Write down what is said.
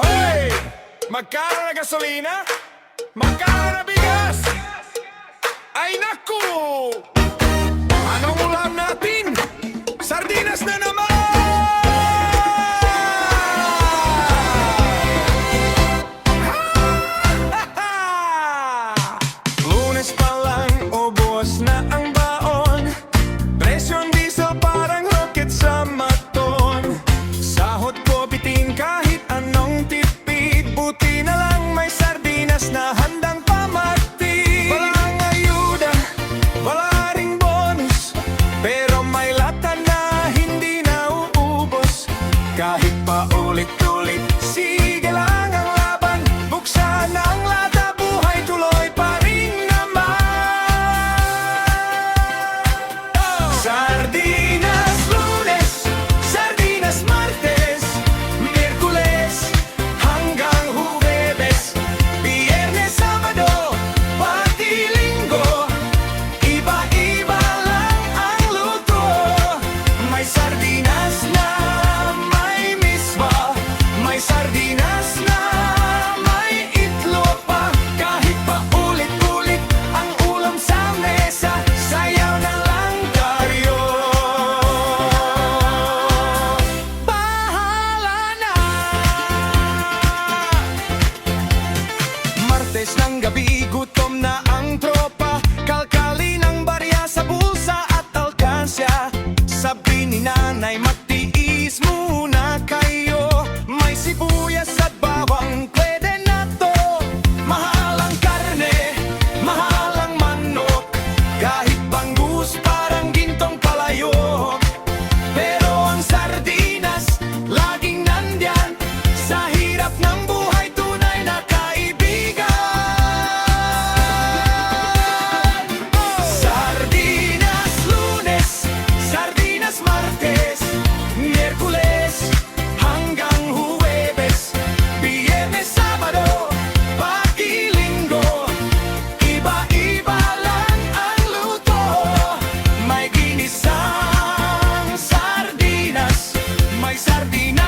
Hoy! Magkano na gasolina? Magkano na bigas? Ay naku! Anong ulam natin? Sardinas na naman! Lunes pa lang, ubos na ang baon. Presyong diesel parang rocket sa maton. Sahod ko bitin kahit anong tipid. Buti na lang may sardinas na handang pamatid. Walang ayuda, wala ring bonus, pero may lata na hindi nauubos. Kahit pa ulit-ulit, sige lang ang laban. Buksan ang lata, buhay tuloy pa rin naman. Sardinas Lunes, sardinas Martes, Miyerkules hanggang Huwebes, Biyernes, Sabado, pati Linggo. Iba-iba lang ang luto. May sardinas na may miswa, may sardinas na may itlog pa. Kahit pa ulit-ulit ang ulam sa mesa, sayaw na lang tayo. Bahala na. Martes ng gabi, gutom na ang tropa. Kalkali ng barya sa bulsa at alkansya. Sabi ni nanay, magtiis muna kayo. May sibuyas at bawang, pwede na to. Mahal ang karne, mahal ang manok. Kahit bangus, parang gintong palayok. Pero ang sardinas, laging nandyan. Sa hirap ng buhay, tunay na kaibigan. Sardinas Lunes, sardinas Martes, Miyerkules hanggang Huwebes, Biyernes, Sabado, pati Linggo. Iba-iba lang ang luto. May ginisang sardinas, may sardinas